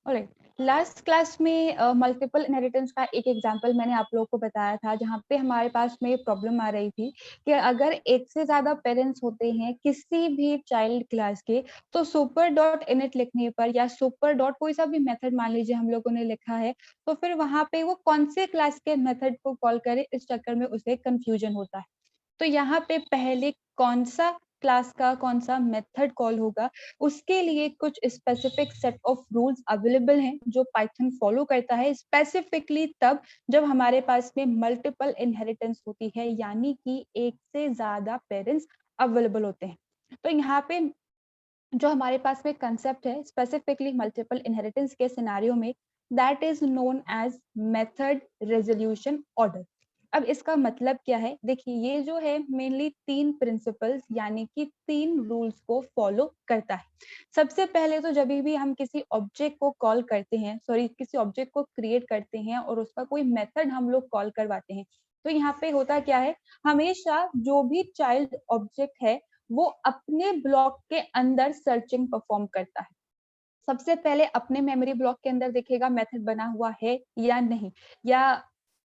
Alright, last class में multiple inheritance का एक एग्जांपल मैंने आप लोगों को बताया था, जहाँ पे हमारे पास में प्रॉब्लम आ रही थी कि अगर एक से ज़्यादा पेरेंट्स होते हैं किसी भी चाइल्ड क्लास के, तो सुपर डॉट इनिट लिखने पर या सुपर डॉट कोई सा भी मेथड मान लीजिए हम लोगों ने लिखा है, तो फिर वहाँ पे वो कौन से क्लास के मेथड को कॉल करे, इस चक्कर में उसे कन्फ्यूजन होता है। तो यहाँ पे पहले कौन-सा क्लास का कौन-सा मेथड कॉल होगा, उसके लिए कुछ specific set of rules available हैं, जो पाइथन फॉलो करता है स्पेसिफिकली तब जब हमारे पास में मल्टीपल इनहेरिटेंस होती है, यानी कि एक से ज़्यादा पेरेंट्स अवेलेबल होते हैं। तो यहाँ पे जो हमारे पास में कंसेप्ट है स्पेसिफिकली मल्टीपल इनहेरिटेंस के सिनेरियो में, that is known as method resolution order. अब इसका मतलब क्या है, देखिए ये जो है मेनली 3 प्रिंसिपल्स यानी कि 3 रूल्स को फॉलो करता है। सबसे पहले तो जब भी हम किसी ऑब्जेक्ट को कॉल करते हैं, सॉरी किसी ऑब्जेक्ट को क्रिएट करते हैं और उसका कोई मेथड हम लोग कॉल करवाते हैं, तो यहाँ पे होता क्या है, हमेशा जो भी चाइल्ड ऑब्जेक्ट है वो अपने ब्लॉक के अंदर सर्चिंग परफॉर्म करता है। सबसे पहले अपने मेमोरी ब्लॉक के अंदर देखेगा मेथड बना हुआ है या नहीं, या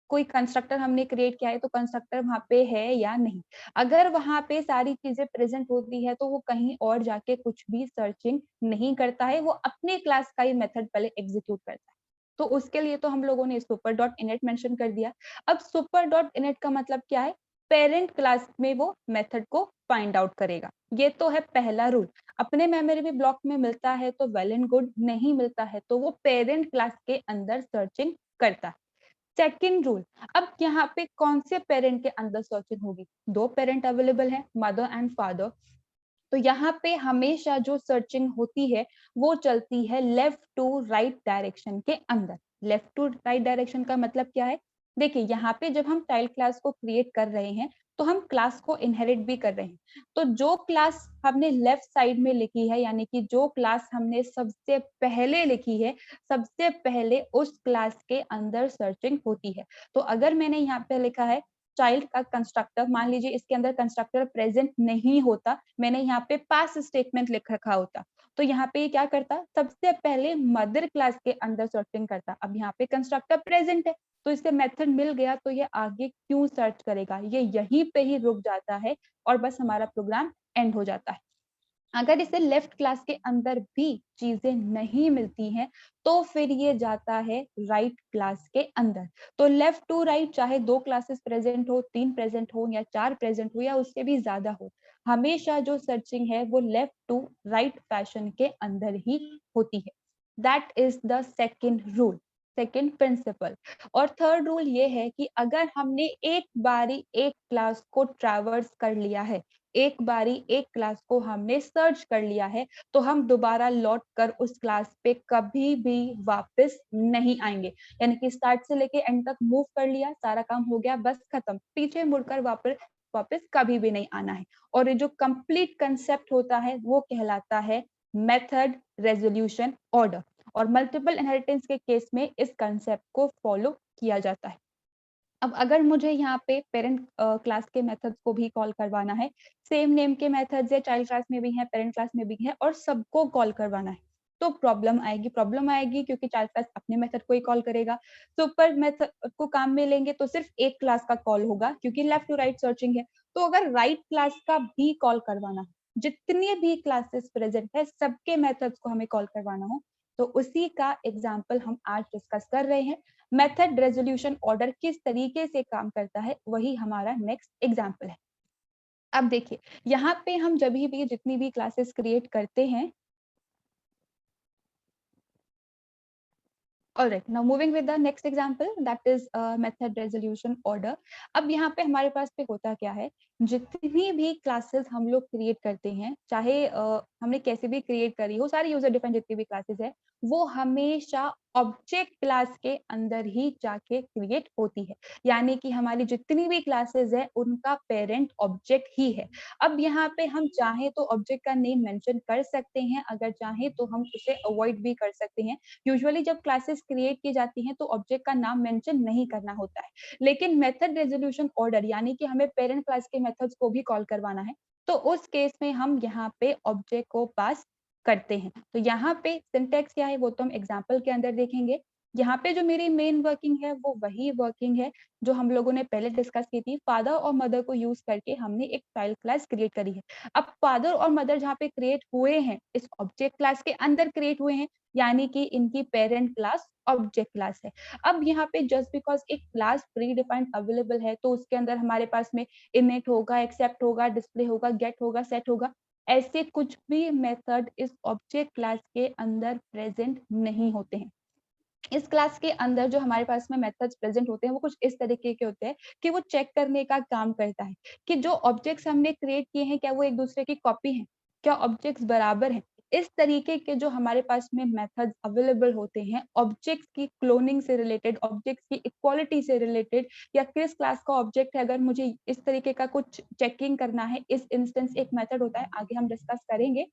कोई कंस्ट्रक्टर हमने क्रिएट किया है तो कंस्ट्रक्टर वहाँ पे है या नहीं। अगर वहाँ पे सारी चीज़ें प्रेज़ेंट होती है तो वो कहीं और जाके कुछ भी सर्चिंग नहीं करता है, वो अपने क्लास का ही मेथड पहले एग्ज़ीक्यूट करता है। तो उसके लिए तो हम लोगों ने सुपर डॉट इनिट मेंशन कर दिया। अब सुपर डॉट इनिट का मतलब क्या है? पेरेंट क्लास में वो मेथड को फाइंड आउट करेगा। ये तो है पहला रूल। अपने मेमोरी में ब्लॉक में मिलता है तो वेल एंड गुड, नहीं मिलता है तो वो पेरेंट क्लास के अंदर सर्चिंग करता है। सेकंड रूल, अब यहाँ पे कौन से पेरेंट के अंदर सर्चिंग होगी? 2 पेरेंट अवेलेबल हैं, मदर एंड फादर। तो यहाँ पे हमेशा जो सर्चिंग होती है, वो चलती है लेफ्ट टू राइट डायरेक्शन के अंदर। लेफ्ट टू राइट डायरेक्शन का मतलब क्या है? देखिए, यहाँ पे जब हम चाइल्ड क्लास को क्रिएट कर रहे हैं, तो हम क्लास को इनहेरिट भी कर रहे हैं। तो जो क्लास हमने लेफ्ट साइड में लिखी है, यानी कि जो क्लास हमने सबसे पहले लिखी है, सबसे पहले उस क्लास के अंदर सर्चिंग होती है। तो अगर मैंने यहाँ पे लिखा है चाइल्ड का कंस्ट्रक्टर, मान लीजिए इसके अंदर कंस्ट्रक्टर प्रेजेंट नहीं होता, मैंने यहाँ पे पास स्टेटमेंट लिख रखा होता, तो यहाँ पे क्या करता, सबसे पहले मदर क्लास के अंदर सर्चिंग करता। अब यहाँ पे कंस्ट्रक्टर प्रेजेंट है, तो इसे मेथड मिल गया, तो ये आगे क्यों सर्च करेगा, ये यहीं पे ही रुक जाता है और बस हमारा प्रोग्राम एंड हो जाता है। अगर इसे लेफ्ट क्लास के अंदर भी चीजें नहीं मिलती हैं, तो फिर ये जाता है राइट क्लास के अंदर। तो लेफ्ट टू राइट चाहे 2 क्लासेस प्रेजेंट हो, 3 प्रेजेंट हो या 4 प्रेजेंट हो या उससे भी ज्यादा हो, हमेशा जो सर्चिंग है वो लेफ्ट टू राइट फैशन के अंदर ही होती है। That is the second rule, second principle. और थर्ड रूल ये है कि अगर हमने एक बारी एक क्लास को ट्रैवर्स कर लिया है, एक बारी एक क्लास को हमने सर्च कर लिया है, तो हम दोबारा लौट कर उस क्लास पे कभी भी वापस नहीं आएंगे। यानी कि स्टार्ट से लेके एंड तक मूव कर लिया, सारा काम हो गया, बस खत्म, पीछे मुड़कर वापस वापस कभी भी नहीं आना है। और ये जो कंप्लीट कंसेप्ट होता है वो कहलाता है मेथड रेजोल्यूशन ऑर्डर। और मल्टीपल इनहेरिटेंस के केस में इस कंसेप्ट को फॉलो किया जाता है। अब अगर मुझे यहाँ पे पेरेंट क्लास के मेथड्स को भी कॉल करवाना है, सेम नेम के मेथड्स है, चाइल्ड क्लास में भी है, पेरेंट क्लास में भी है और सबको कॉल करवाना है, तो प्रॉब्लम आएगी क्योंकि चाइल्ड क्लास अपने मेथड को ही कॉल करेगा। सुपर मेथड को काम में लेंगे तो सिर्फ एक क्लास का कॉल होगा क्योंकि लेफ्ट टू राइट सर्चिंग है। तो अगर राइट क्लास का भी कॉल करवाना है, जितनी भी क्लासेस प्रेजेंट है सबके मेथड्स को हमें कॉल करवाना हो, तो उसी का एग्जाम्पल हम आज डिस्कस कर रहे हैं। मेथड रेजोल्यूशन ऑर्डर किस तरीके से काम करता है, वही हमारा नेक्स्ट एग्जाम्पल है। अब देखिए, यहाँ पे हम जब भी जितनी भी क्लासेस क्रिएट करते हैं, alright, now moving with the next example, that is method resolution order. अब यहाँ पे हमारे पास पे होता क्या है, जितनी भी क्लासेस हम लोग क्रिएट करते हैं, चाहे हमने कैसे भी क्रिएट करी हो, सारी यूजर डिफाइंड जितनी भी क्लासेस है, वो हमेशा ऑब्जेक्ट क्लास के अंदर ही जाके क्रिएट होती है। यानी कि हमारी जितनी भी क्लासेस है उनका पेरेंट ऑब्जेक्ट ही है। अब यहाँ पे हम चाहे तो ऑब्जेक्ट का नेम मेंशन कर सकते हैं, अगर चाहे तो हम उसे अवॉइड भी कर सकते हैं। यूजुअली जब क्लासेस क्रिएट की जाती हैं तो ऑब्जेक्ट का नाम मेंशन नहीं करना होता है, लेकिन मेथड रेजोल्यूशन ऑर्डर यानी कि हमें पेरेंट क्लास के मेथड्स को भी कॉल करवाना है, तो उस केस में हम यहाँ पे ऑब्जेक्ट को पास करते हैं। तो यहाँ पे सिंटैक्स क्या है वो तो हम एग्जाम्पल के अंदर देखेंगे। यहाँ पे जो मेरी मेन वर्किंग है वो वही वर्किंग है जो हम लोगों ने पहले डिस्कस की थी। फादर और मदर को यूज करके हमने एक चाइल्ड क्लास क्रिएट करी है। अब फादर और मदर जहाँ पे क्रिएट हुए हैं इस ऑब्जेक्ट क्लास के अंदर क्रिएट हुए हैं, यानी कि इनकी पेरेंट क्लास ऑब्जेक्ट क्लास है। अब यहाँ पे जस्ट बिकॉज एक क्लास प्री डिफाइंड अवेलेबल है तो उसके अंदर हमारे पास में इनिट होगा, एक्सेप्ट होगा, डिस्प्ले होगा, गेट होगा, सेट होगा, ऐसे कुछ भी मेथड इस ऑब्जेक्ट क्लास के अंदर प्रेजेंट नहीं होते हैं। इस क्लास के अंदर जो हमारे पास में मेथड्स प्रेजेंट होते हैं वो कुछ इस तरीके के होते हैं कि वो चेक करने का काम करता है कि जो ऑब्जेक्ट्स हमने क्रिएट किए हैं क्या वो एक दूसरे की कॉपी है, क्या ऑब्जेक्ट्स बराबर हैं। इस तरीके के जो हमारे पास में मेथड्स अवेलेबल होते हैं ऑब्जेक्ट्स की क्लोनिंग से रिलेटेड, ऑब्जेक्ट्स की इक्वालिटी से रिलेटेड, या किस क्लास का ऑब्जेक्ट है अगर मुझे इस तरीके का कुछ चेकिंग करना है, इस इंस्टेंस एक मेथड होता है, आगे हम डिस्कस करेंगे।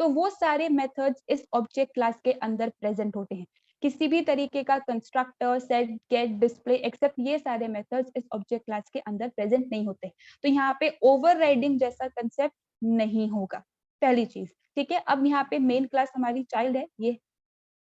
तो वो सारे मेथड्स इस ऑब्जेक्ट क्लास के अंदर प्रेजेंट होते हैं। किसी भी तरीके का constructor, set, get, display except ये सारे मेथड्स इस ऑब्जेक्ट क्लास के अंदर प्रेजेंट नहीं होते। तो यहाँ पे ओवरराइडिंग जैसा कंसेप्ट नहीं होगा, पहली चीज। ठीक है, अब यहाँ पे मेन क्लास हमारी चाइल्ड है,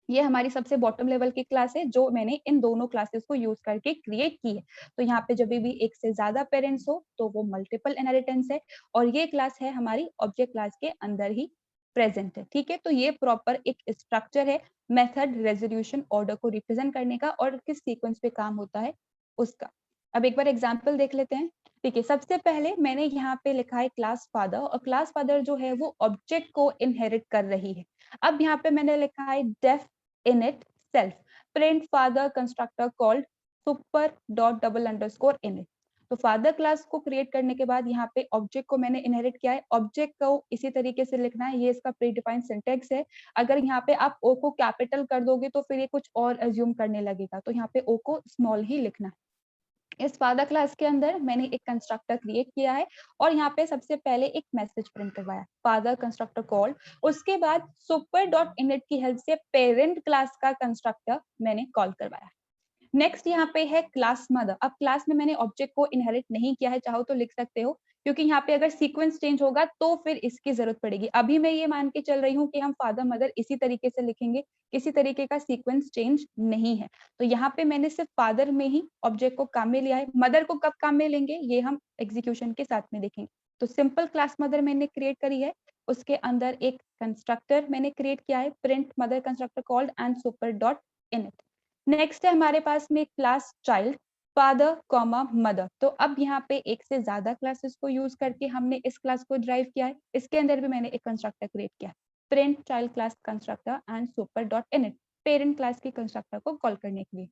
ये हमारी सबसे बॉटम लेवल की क्लास है जो मैंने इन दोनों क्लासेस को यूज करके क्रिएट की है। तो यहाँ पे जब भी एक से ज्यादा पेरेंट्स हो तो वो मल्टीपल इनहेरिटेंस है, और ये क्लास है हमारी ऑब्जेक्ट क्लास के अंदर ही प्रेजेंट है। ठीक है, तो ये प्रॉपर एक स्ट्रक्चर है मेथड रेजोल्यूशन ऑर्डर को रिप्रेजेंट करने का और किस सीक्वेंस पे काम होता है उसका। अब एक बार एग्जाम्पल देख लेते हैं। ठीक है, सबसे पहले मैंने यहाँ पे लिखा है क्लास फादर, और क्लास फादर जो है वो ऑब्जेक्ट को इनहेरिट कर रही है। अब यहाँ पे मैंने लिखा है def init self print father constructor called super dot double underscore init। तो फादर क्लास को क्रिएट करने के बाद यहाँ पे ऑब्जेक्ट को मैंने इनहेरिट किया है, ऑब्जेक्ट को इसी तरीके से लिखना है, ये इसका प्री डिफाइंड सिंटेक्स है। अगर यहाँ पे आप ओ को कैपिटल कर दोगे तो फिर ये कुछ और अज्यूम करने लगेगा, तो यहाँ पे ओ को स्मॉल ही लिखना है। इस फादर क्लास के अंदर मैंने एक कंस्ट्रक्टर क्रिएट किया है और यहाँ पे सबसे पहले एक मैसेज प्रिंट करवाया, फादर कंस्ट्रक्टर कॉल। उसके बाद सुपर डॉट इनिट की हेल्प से पेरेंट क्लास का कंस्ट्रक्टर मैंने कॉल करवाया। नेक्स्ट यहाँ पे है क्लास मदर। अब क्लास में मैंने ऑब्जेक्ट को इनहेरिट नहीं किया है, चाहो तो लिख सकते हो, क्योंकि यहाँ पे अगर सीक्वेंस चेंज होगा तो फिर इसकी जरूरत पड़ेगी। अभी मैं ये मान के चल रही हूँ कि हम फादर मदर इसी तरीके से लिखेंगे, किसी तरीके का सीक्वेंस चेंज नहीं है। तो यहाँ पे मैंने सिर्फ फादर में ही ऑब्जेक्ट को काम में लिया है, मदर को कब काम में लेंगे ये हम एग्जीक्यूशन के साथ में देखेंगे। तो सिंपल क्लास मदर मैंने क्रिएट करी है, उसके अंदर एक कंस्ट्रक्टर मैंने क्रिएट किया है, print mother constructor called and super dot init. Next है हमारे पास में class child father comma mother. तो अब यहाँ पे एक से ज्यादा क्लासेस को यूज करके हमने इस क्लास को ड्राइव किया है। इसके अंदर भी मैंने एक कंस्ट्रक्टर क्रिएट किया, print child class constructor and super dot init, parent class की कंस्ट्रक्टर को कॉल करने के लिए।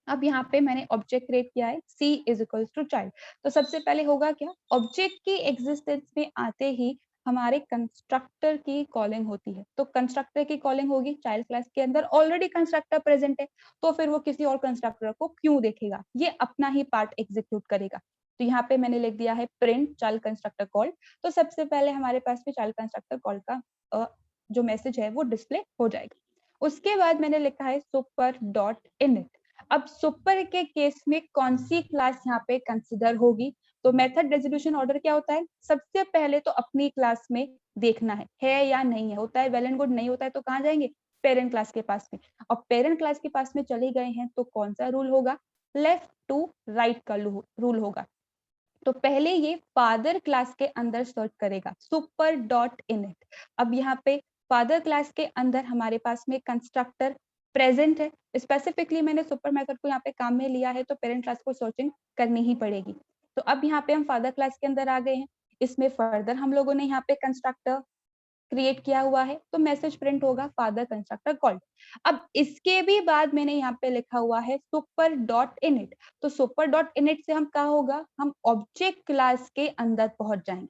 अब यहाँ पे मैंने ऑब्जेक्ट क्रिएट किया है c is equals to child. तो सबसे पहले होगा क्या, ऑब्जेक्ट की एग्जिस्टेंस में आते ही हमारे कंस्ट्रक्टर की कॉलिंग होती है। तो कंस्ट्रक्टर की कॉलिंग होगी चाइल्ड क्लास के अंदर, ऑलरेडी कंस्ट्रक्टर प्रेजेंट है तो फिर वो किसी और कंस्ट्रक्टर को क्यों देखेगा, ये अपना ही पार्ट एग्जीक्यूट करेगा। तो यहाँ पे मैंने लिख दिया है प्रिंट चाइल्ड कंस्ट्रक्टर कॉल। तो सबसे पहले हमारे पास में चाइल्ड कंस्ट्रक्टर कॉल का जो मैसेज है वो डिस्प्ले हो जाएगा। उसके बाद मैंने लिखा है सुपर डॉट इनिट। अब सुपर के केस में कौन सी क्लास यहाँ पे कंसिडर होगी, तो मेथड रेजोल्यूशन ऑर्डर क्या होता है, सबसे पहले तो अपनी क्लास में देखना है या नहीं है। होता है वेल एंड गुड, नहीं होता है तो कहाँ जाएंगे, पेरेंट क्लास के पास में। और पेरेंट क्लास के पास में चले गए हैं तो कौन सा रूल होगा, लेफ्ट टू राइट का रूल होगा। तो पहले ये फादर क्लास के अंदर सर्च करेगा सुपर डॉट इनिट। अब यहाँ पे फादर क्लास के अंदर हमारे पास में कंस्ट्रक्टर प्रेजेंट है, स्पेसिफिकली मैंने सुपर मेथड को यहाँ पे काम में लिया है तो पेरेंट क्लास को सर्चिंग करनी ही पड़ेगी। तो अब यहाँ पे हम फादर क्लास के अंदर आ गए हैं, इसमें फर्दर हम लोगों ने यहाँ पे कंस्ट्रक्टर क्रिएट किया हुआ है तो मैसेज प्रिंट होगा फादर कंस्ट्रक्टर कॉल्ड। अब इसके भी बाद मैंने यहाँ पे लिखा हुआ है सुपर डॉट इनिट। तो सुपर डॉट इनिट से हम क्या होगा, हम ऑब्जेक्ट क्लास के अंदर पहुंच जाएंगे।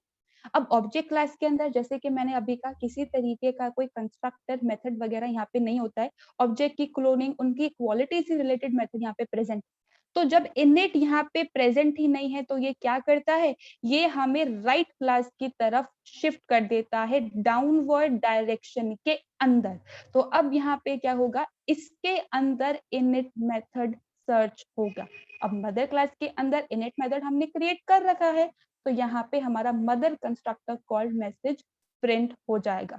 अब ऑब्जेक्ट क्लास के अंदर जैसे कि मैंने अभी कहा किसी तरीके का कोई कंस्ट्रक्टर मेथड वगैरह यहाँ पे नहीं होता है, ऑब्जेक्ट की क्लोनिंग उनकी क्वालिटी से रिलेटेड मेथड यहाँ पे प्रेजेंट। तो जब इनिट यहाँ पे प्रेजेंट ही नहीं है तो ये क्या करता है, ये हमें राइट क्लास की तरफ शिफ्ट कर देता है डाउनवर्ड डायरेक्शन के अंदर। तो अब यहाँ पे क्या होगा, इसके अंदर इनिट मेथड सर्च होगा। अब मदर क्लास के अंदर इनिट मेथड हमने क्रिएट कर रखा है तो यहाँ पे हमारा mother constructor called message print हो जाएगा।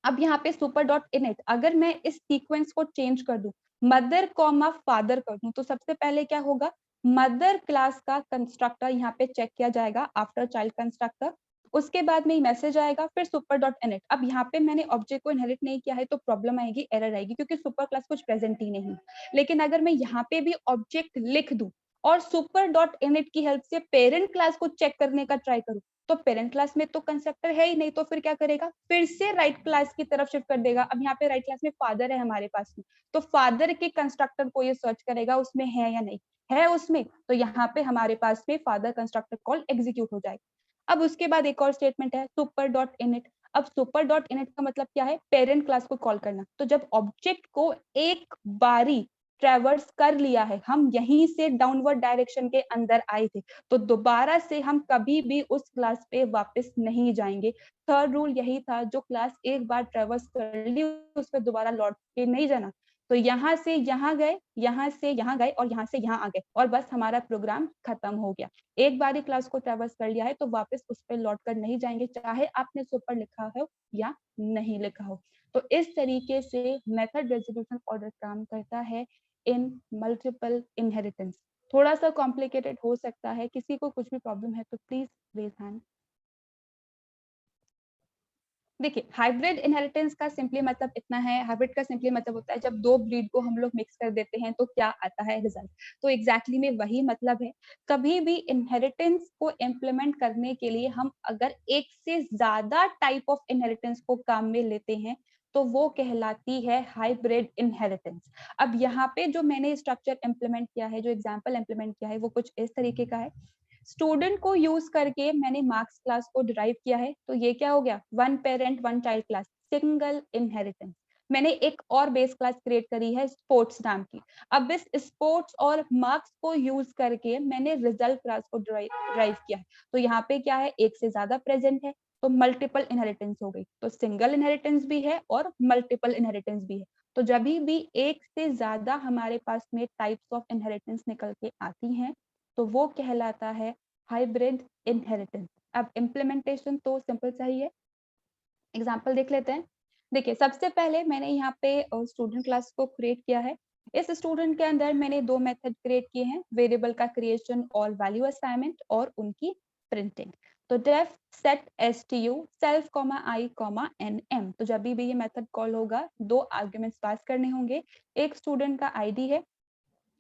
अब यहाँ पे सुपर डॉट इनिट, अगर मैं इस सीक्वेंस को चेंज कर दूं, मदर कॉमा फादर कर दूं, तो सबसे पहले क्या होगा, मदर क्लास का कंस्ट्रक्टर यहाँ पे चेक किया जाएगा आफ्टर चाइल्ड कंस्ट्रक्टर, उसके बाद में मैसेज आएगा, फिर सुपर डॉट इनिट। अब यहाँ पे मैंने ऑब्जेक्ट को इनहेरिट नहीं किया है तो प्रॉब्लम आएगी, एरर आएगी, क्योंकि सुपर क्लास कुछ प्रेजेंट ही नहीं। लेकिन अगर मैं यहाँ पे भी ऑब्जेक्ट लिख दूं और सुपर डॉट इनिट की हेल्प से पेरेंट क्लास को चेक करने का ट्राई करूं, तो पेरेंट क्लास में तो कंस्ट्रक्टर है ही नहीं, तो फिर क्या करेगा, फिर से राइट क्लास की तरफ शिफ्ट कर देगा। अब यहाँ पे राइट क्लास में फादर है हमारे पास में, तो फादर के कंस्ट्रक्टर को ये सर्च करेगा उसमें है या नहीं है उसमें, तो यहाँ पे हमारे पास में फादर कंस्ट्रक्टर कॉल एग्जीक्यूट हो जाएगा। अब उसके बाद एक और स्टेटमेंट है सुपर डॉट इनिट। अब सुपर डॉट इनिट का मतलब क्या है, पेरेंट क्लास को कॉल करना। तो जब ऑब्जेक्ट को एक बारी ट्रेवर्स कर लिया है, हम यहीं से डाउनवर्ड डायरेक्शन के अंदर आए थे, तो दोबारा से हम कभी भी उस क्लास पे वापस नहीं जाएंगे। थर्ड रूल यही था, जो क्लास एक बार ट्रेवर्स कर ली उस पर दोबारा लौट के नहीं जाना। तो यहाँ से यहाँ गए, यहाँ से यहाँ गए और यहाँ से यहाँ आ गए, और बस हमारा प्रोग्राम खत्म हो गया। एक बार ही क्लास को ट्रेवर्स कर लिया है तो वापस उस पर लौट कर नहीं जाएंगे, चाहे आपने सुपर लिखा हो या नहीं लिखा हो। तो इस तरीके से मेथड रेजोल्यूशन ऑर्डर काम करता है इन मल्टीपल इनहेरिटेंस। थोड़ा सा कॉम्प्लिकेटेड हो सकता है, किसी को कुछ भी प्रॉब्लम है तो प्लीज रेज हैंड। देखिए, हाइब्रिड इनहेरिटेंस का सिंपली मतलब इतना है, हाइब्रिड का सिंपली मतलब होता है जब दो ब्रीड को हम लोग मिक्स कर देते हैं तो क्या आता है रिजल्ट। तो एग्जैक्टली में वही मतलब है। कभी भी इनहेरिटेंस को इम्प्लीमेंट करने के लिए हम अगर एक से ज्यादा टाइप ऑफ इनहेरिटेंस को काम में लेते हैं तो वो कहलाती है हाइब्रिड इनहेरिटेंस। अब यहाँ पे जो मैंने स्ट्रक्चर इम्प्लीमेंट किया है, जो एग्जाम्पल इम्प्लीमेंट किया है, वो कुछ इस तरीके का है। स्टूडेंट को यूज करके मैंने मार्क्स क्लास को डिराइव किया है, तो ये क्या हो गया, one parent one child class, single inheritance. मैंने एक और बेस क्लास क्रिएट करी है स्पोर्ट्स नाम की। अब इस स्पोर्ट्स और मार्क्स को यूज करके मैंने रिजल्ट क्लास को डिराइव किया है। तो यहाँ पे क्या है, एक से ज्यादा प्रेजेंट है तो मल्टीपल इनहेरिटेंस हो गई। तो सिंगल इनहेरिटेंस भी है और मल्टीपल इनहेरिटेंस भी है। तो जब भी एक से ज्यादा हमारे पास में टाइप्स ऑफ इनहेरिटेंस निकल के आती हैं तो वो कहलाता है हाइब्रिड इनहेरिटेंस। अब इम्प्लीमेंटेशन तो सिंपल सा ही है, एग्जाम्पल देख लेते हैं। देखिए, सबसे पहले मैंने यहाँ पे स्टूडेंट क्लास को क्रिएट किया है। इस स्टूडेंट के अंदर मैंने दो मेथड क्रिएट किए हैं, वेरिएबल का क्रिएशन और वैल्यू असाइनमेंट और उनकी प्रिंटिंग। तो def set stu self comma I comma nm, तो जब भी ये मेथड कॉल होगा दो आर्ग्यूमेंट्स पास करने होंगे, एक स्टूडेंट का आईडी है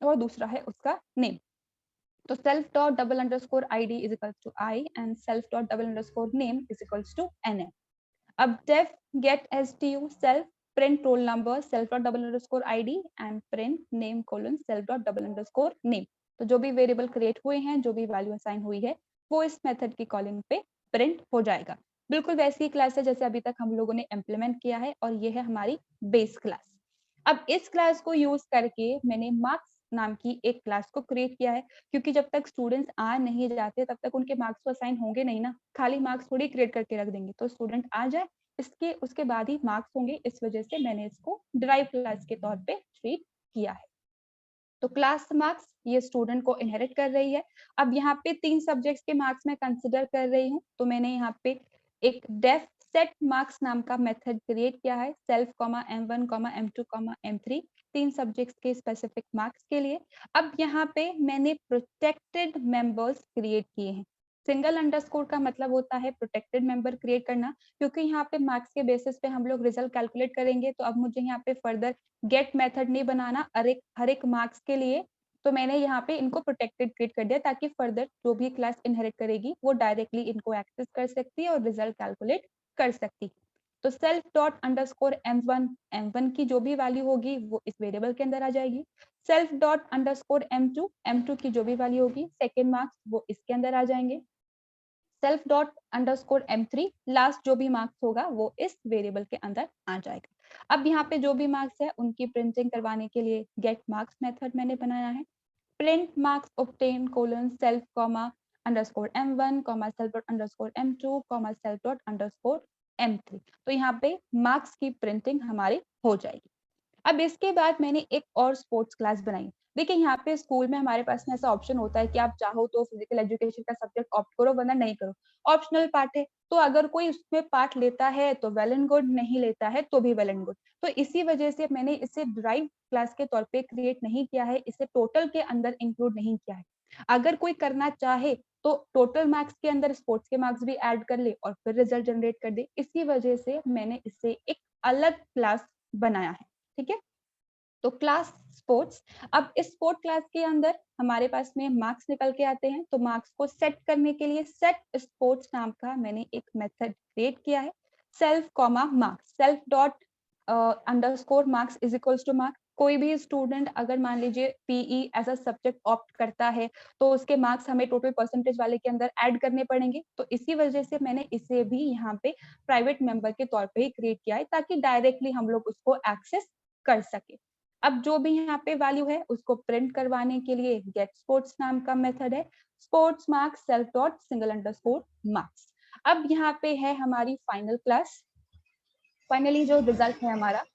और दूसरा है उसका नेम। तो self dot double underscore id is equals to I and self dot double underscore name is equals to nm. अब def get stu self print roll number self dot double underscore id and print name colon self dot double underscore name. तो जो भी variable create हुए हैं, जो भी value assign हुई है, वो इस मेथड की कॉलिंग पे प्रिंट हो जाएगा। बिल्कुल वैसी क्लास है जैसे अभी तक हम लोगों ने इम्प्लीमेंट किया है, और ये है हमारी बेस क्लास। अब इस क्लास को यूज करके मैंने मार्क्स नाम की एक क्लास को क्रिएट किया है, क्योंकि जब तक स्टूडेंट्स आ नहीं जाते तब तक उनके मार्क्स तो असाइन होंगे नहीं ना, खाली मार्क्स थोड़ी क्रिएट करके रख देंगे। तो स्टूडेंट आ जाए इसके उसके बाद ही मार्क्स होंगे, इस वजह से मैंने इसको डिराइव क्लास के तौर पे ट्रीट किया है। तो क्लास मार्क्स ये स्टूडेंट को इनहेरिट कर रही है। अब यहाँ पे 3 सब्जेक्ट्स के मार्क्स मैं कंसिडर कर रही हूँ, तो मैंने यहाँ पे एक डेफ सेट मार्क्स नाम का मेथड क्रिएट किया है, self comma m1 comma m2 comma m3, 3 subjects के स्पेसिफिक मार्क्स के लिए। अब यहाँ पे मैंने प्रोटेक्टेड मेंबर्स क्रिएट किए हैं। सिंगल अंडरस्कोर का मतलब होता है प्रोटेक्टेड मेंबर क्रिएट करना, क्योंकि यहाँ पे मार्क्स के बेसिस पे हम लोग रिजल्ट कैलकुलेट करेंगे। तो अब मुझे यहाँ पे फर्दर गेट मेथड नहीं बनाना हर एक मार्क्स के लिए, तो मैंने यहाँ पे इनको प्रोटेक्टेड क्रिएट कर दिया, ताकि फर्दर जो भी क्लास इनहेरिट करेगी वो डायरेक्टली इनको एक्सेस कर सकती है और रिजल्ट कैलकुलेट कर सकती है। तो सेल्फ डॉट अंडरस्कोर m1 की जो भी वैल्यू होगी वो इस वेरिएबल के अंदर आ जाएगी। सेल्फ डॉट अंडरस्कोर m2 की जो भी वैल्यू होगी सेकेंड मार्क्स वो इसके अंदर आ जाएंगे। Self dot underscore m3 last जो भी मार्क्स होगा वो इस वेरिएबल के अंदर आ जाएगा। अब यहाँ पे जो भी मार्क्स है उनकी प्रिंटिंग करवाने के लिए गेट मार्क्स मेथड मैंने बनाया है। Print marks obtain colon self comma underscore m1 comma self dot underscore m2 comma self dot underscore m3। तो यहाँ पे मार्क्स की प्रिंटिंग हमारी हो जाएगी। अब इसके बाद मैंने एक और स्पोर्ट्स क्लास बनाई। देखिए यहाँ पे स्कूल में हमारे पास में ऐसा ऑप्शन होता है कि आप चाहो तो फिजिकल एजुकेशन का सब्जेक्ट ऑप्ट करो वरना नहीं करो, ऑप्शनल पार्ट है। तो अगर कोई उसमें पार्ट लेता है तो वेल एंड गुड, नहीं लेता है तो भी वेल एंड गुड। तो इसी वजह से मैंने इसे ड्राइव क्लास के तौर पे क्रिएट नहीं किया है, इसे टोटल के अंदर इंक्लूड नहीं किया है। अगर कोई करना चाहे तो टोटल मार्क्स के अंदर स्पोर्ट्स के मार्क्स भी ऐड कर ले और फिर रिजल्ट जनरेट कर दे। इसी वजह से मैंने इसे एक अलग क्लास बनाया है, ठीक है। तो क्लास स्पोर्ट्स, अब इस स्पोर्ट क्लास के अंदर हमारे पास में मार्क्स निकल के आते हैं, तो मार्क्स को सेट करने के लिए सेट स्पोर्ट्स नाम का मैंने एक मेथड क्रिएट किया है। Self comma marks, self dot underscore marks is equals to marks. कोई भी स्टूडेंट अगर मान लीजिए PE as a subject opt करता है तो उसके मार्क्स हमें टोटल परसेंटेज वाले के अंदर ऐड करने पड़ेंगे। तो इसी वजह से मैंने इसे भी यहाँ पे प्राइवेट मेंबर के तौर पे ही क्रिएट किया है ताकि डायरेक्टली हम लोग उसको एक्सेस कर सके। अब जो भी यहाँ पे वैल्यू है उसको प्रिंट करवाने के लिए गेट स्पोर्ट्स नाम का मेथड है। Sports marks self dot single underscore marks. अब यहाँ पे है हमारी फाइनल क्लास, फाइनली जो रिजल्ट है हमारा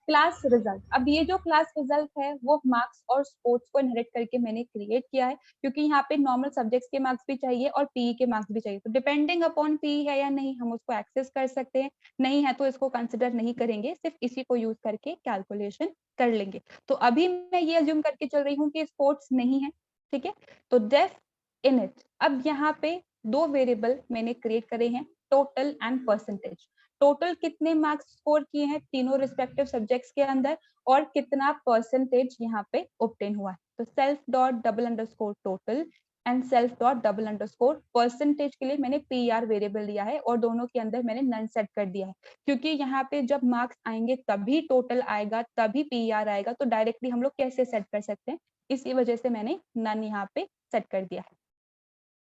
क्लास रिजल्ट। अब ये जो क्लास रिजल्ट है वो मार्क्स और स्पोर्ट्स को इनहेरिट करके मैंने क्रिएट किया है, क्योंकि यहाँ पे नॉर्मल सब्जेक्ट्स के मार्क्स भी चाहिए और पीई के मार्क्स भी चाहिए। तो डिपेंडिंग अपॉन पीई है या नहीं हम उसको एक्सेस कर सकते हैं, नहीं है तो इसको कंसिडर नहीं करेंगे, सिर्फ इसी को यूज करके कैलकुलेशन कर लेंगे। तो अभी मैं ये अज्यूम करके चल रही हूँ कि स्पोर्ट्स नहीं है, ठीक है। तो डेफ इन इट, अब यहाँ पे दो वेरिएबल मैंने क्रिएट करे हैं, टोटल एंड परसेंटेज। टोटल कितने मार्क्स स्कोर किए हैं तीनों रिस्पेक्टिव सब्जेक्ट्स के अंदर और कितना परसेंटेज यहाँ पे ऑब्टेन हुआ है। तो self dot double underscore total and self dot double underscore percentage के लिए मैंने पीआर वेरिएबल दिया है और दोनों के अंदर मैंने नन सेट कर दिया है, क्योंकि यहाँ पे जब मार्क्स आएंगे तभी टोटल आएगा तभी पीआर आएगा, तो डायरेक्टली हम लोग कैसे सेट कर सकते हैं, इसी वजह से मैंने नन यहाँ पे सेट कर दिया है।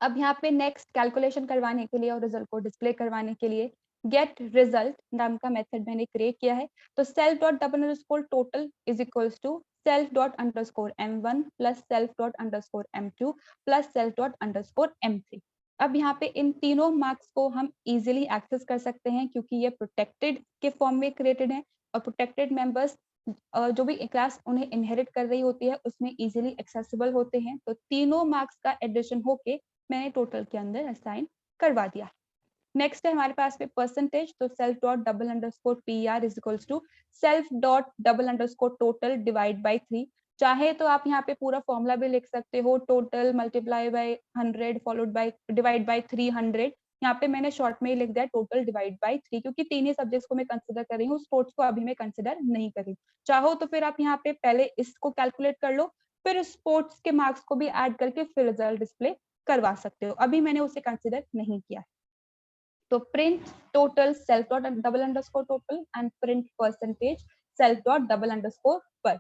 अब यहाँ पे नेक्स्ट कैलकुलेशन करवाने के लिए और रिजल्ट को डिस्प्ले करवाने के लिए गेट रिजल्ट नाम का मेथड मैंने क्रिएट किया है। तो self dot double underscore total is equals to self dot underscore m1 plus self dot underscore m2 plus self dot underscore m3। अब यहाँ पे इन तीनों मार्क्स को हम इजीली एक्सेस कर सकते हैं क्योंकि ये प्रोटेक्टेड के फॉर्म में क्रिएटेड है और प्रोटेक्टेड मेंबर्स जो भी क्लास उन्हें इनहेरिट कर रही होती है उसमें इजीली एक्सेसिबल होते हैं। तो तीनों मार्क्स का एडिशन होके मैंने टोटल के अंदर असाइन करवा दिया। नेक्स्ट है हमारे पास में परसेंटेज, तो self dot double underscore P R is equals to self dot double underscore total divide by 3। चाहे तो आप यहाँ पे पूरा फॉर्मूला भी लिख सकते हो, total multiply by 100 followed by divide by 300। यहाँ पे मैंने शॉर्ट में ही लिख दिया टोटल डिवाइड बाई 3, क्योंकि तीन ही सब्जेक्ट्स को मैं कंसिडर कर रही हूँ, स्पोर्ट्स को अभी मैं कंसिडर नहीं कर रही। चाहो तो फिर आप यहाँ पे पहले इसको कैलकुलेट कर लो, फिर स्पोर्ट्स के मार्क्स को भी ऐड करके फिर रिजल्ट डिस्प्ले करवा सकते हो, अभी मैंने उसे कंसिडर नहीं किया। तो print total self dot double underscore total and print percentage self dot double underscore पर।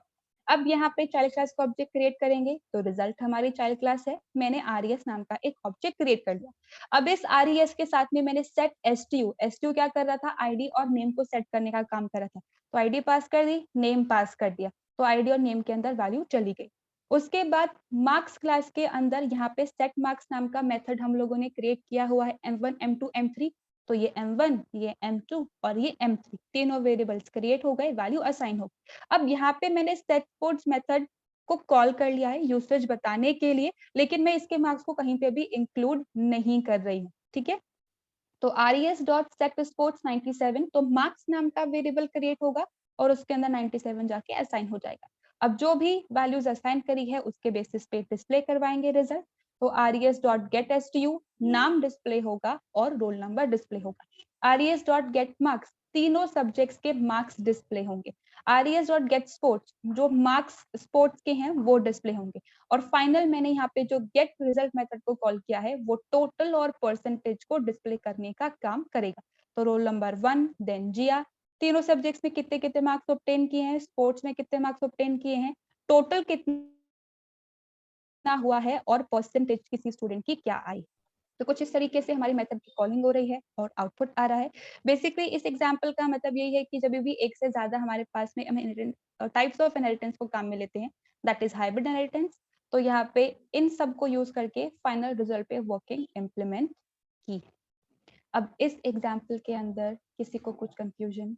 अब यहाँ पे चाइल्ड क्लास का ऑब्जेक्ट क्रिएट करेंगे, तो रिजल्ट हमारी चाइल्ड क्लास है, मैंने आरईएस नाम का एक ऑब्जेक्ट क्रिएट कर दिया। अब इस आरईएस के साथ में मैंने सेट एसटीयू, एसटीयू क्या कर रहा था, आईडी और नेम को सेट करने का काम कर रहा था। तो आईडी पास कर दी, नेम पास कर दिया, तो आईडी और नेम के अंदर वैल्यू चली गई। उसके बाद मार्क्स क्लास के अंदर यहाँ पे सेट मार्क्स नाम का मेथड हम लोगों ने क्रिएट किया हुआ है, m1 m2 m3। तो ये m1 ये m2 और ये m3 तीनों वेरिएबल्स क्रिएट हो गए, वैल्यू असाइन हो। अब यहाँ पे मैंने सेट कोड्स मेथड को कॉल कर लिया है यूसेज बताने के लिए, लेकिन मैं इसके मार्क्स को कहीं पे भी इंक्लूड नहीं कर रही हूँ, ठीक है। तो res.setSports 97, तो मार्क्स नाम का वेरिएबल क्रिएट होगा और उसके अंदर 97 जाके असाइन हो जाएगा। अब जो भी वैल्यूज असाइन करी है उसके बेसिस पे डिस्प्ले करवाएंगे रिजल्ट। तो res.getStu नाम डिस्प्ले होगा और रोल नंबर डिस्प्ले होगा। res.getMarks तीनों सब्जेक्ट्स के मार्क्स डिस्प्ले होंगे। res.getSports जो मार्क्स स्पोर्ट्स के हैं वो डिस्प्ले होंगे। और फाइनल मैंने यहाँ पे जो गेट रिजल्ट मेथड को कॉल किया है वो टोटल और परसेंटेज को डिस्प्ले करने का काम करेगा। तो रोल नंबर 1 देन जिया, तीनों सब्जेक्ट्स में कितने कितने मार्क्स ऑब्टेन किए हैं, स्पोर्ट्स में कितने मार्क्स ऑब्टेन किए हैं, टोटल कितना हुआ है और परसेंटेज किसी स्टूडेंट की क्या आई। तो कुछ इस तरीके से हमारी मेथड की कॉलिंग हो रही है और आउटपुट आ रहा है। बेसिकली इस एग्जांपल का मतलब यही है कि जब भी एक से ज्यादा हमारे पास में हम टाइप्स ऑफ इनहेरिटेंस को काम में लेते हैं, दैट इज हाइब्रिड इनहेरिटेंस। तो यहाँ पे इन सब को यूज करके फाइनल रिजल्ट पे वर्किंग इम्प्लीमेंट की। अब इस एग्जाम्पल के अंदर किसी को कुछ कंफ्यूजन